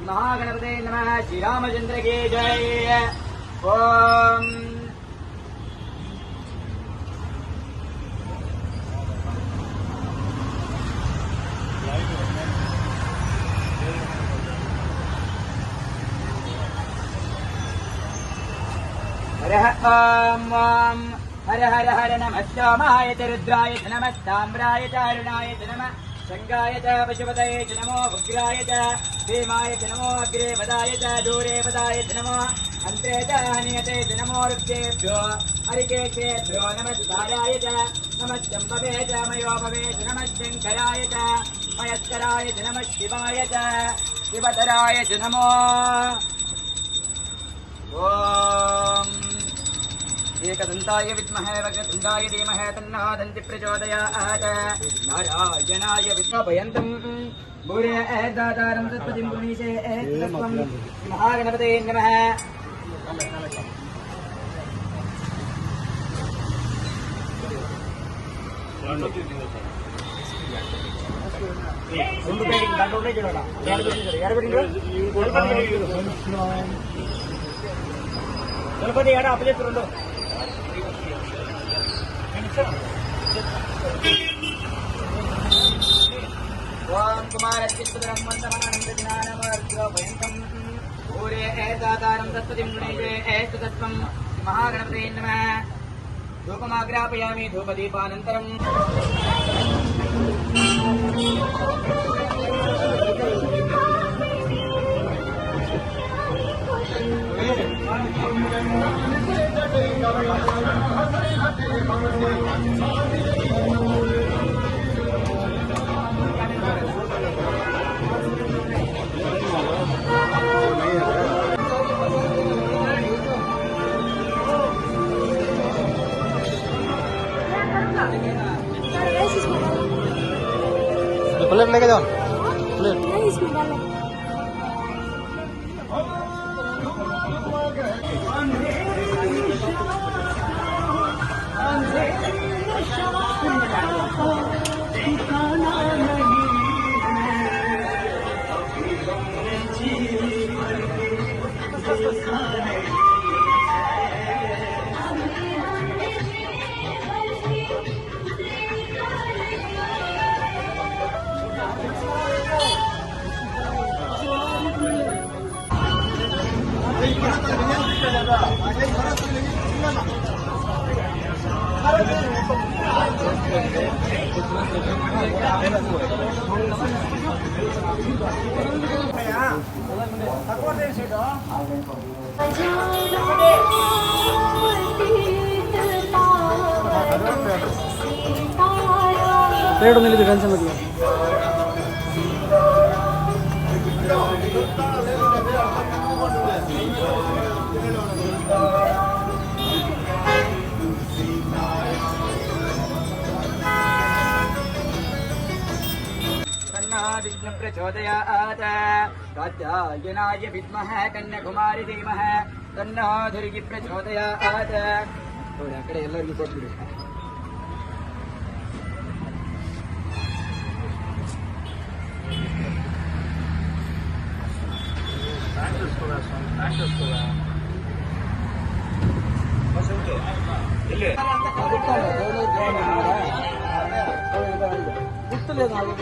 महागणपते नमः। श्री रामचंद्र की जय। ओम हर हर हर नमः सोमाय च रुद्राय च नमः ताम्राय च अरुणाय च नमः शंगाय च पशुपतये च नमो उग्राय च भीमाय च नमो अग्रे पदाय च दूरे पदाय च नमो अन्त्रे च हनियते च नमो रुक्तेभ्यो हरिकेशेभ्यो नमस्काराय च नमः चम्पवे च मयोपवे च नमः शङ्कराय च मयस्कराय च नमः शिवाय च शिवतराय च नमो। ओम एकदन्ताय विद्महे वक्रतुण्डाय धीमहि तन्नो दन्ति प्रचोदयात्। नारायणाय विद्मभयन्तं भूरे दातारं तत्पतिं पुनीशे तत्त्वं महागणपते नमः। गणपति यार अपने तुरंत ओम कुमारचित्तरं वन्दमानन्ददिनानमर्घ्यभयन्तं भूरे दातारं तत्पतिं गुणैजे तत्त्वं महागणपते नमः। धूपमाग्रापयामि धूपदीपानन्तरं प्लेट लेके जाओ प्लेट प्लेट मिली दुकान से मतलब विष्णु प्रचोदयात्। कात्यायनाय विद्महे कन्याकुमारी धीमहि तन्नो दुर्गी प्रचोदयात्। अकड़े ಎಲ್ಲರಿಗೂ ಕೊಡ್ಬಿಡಿ। గుర్తులేదు నాకు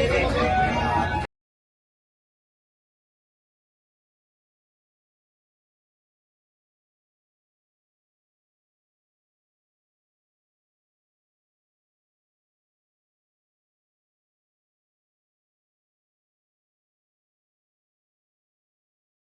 Gracias.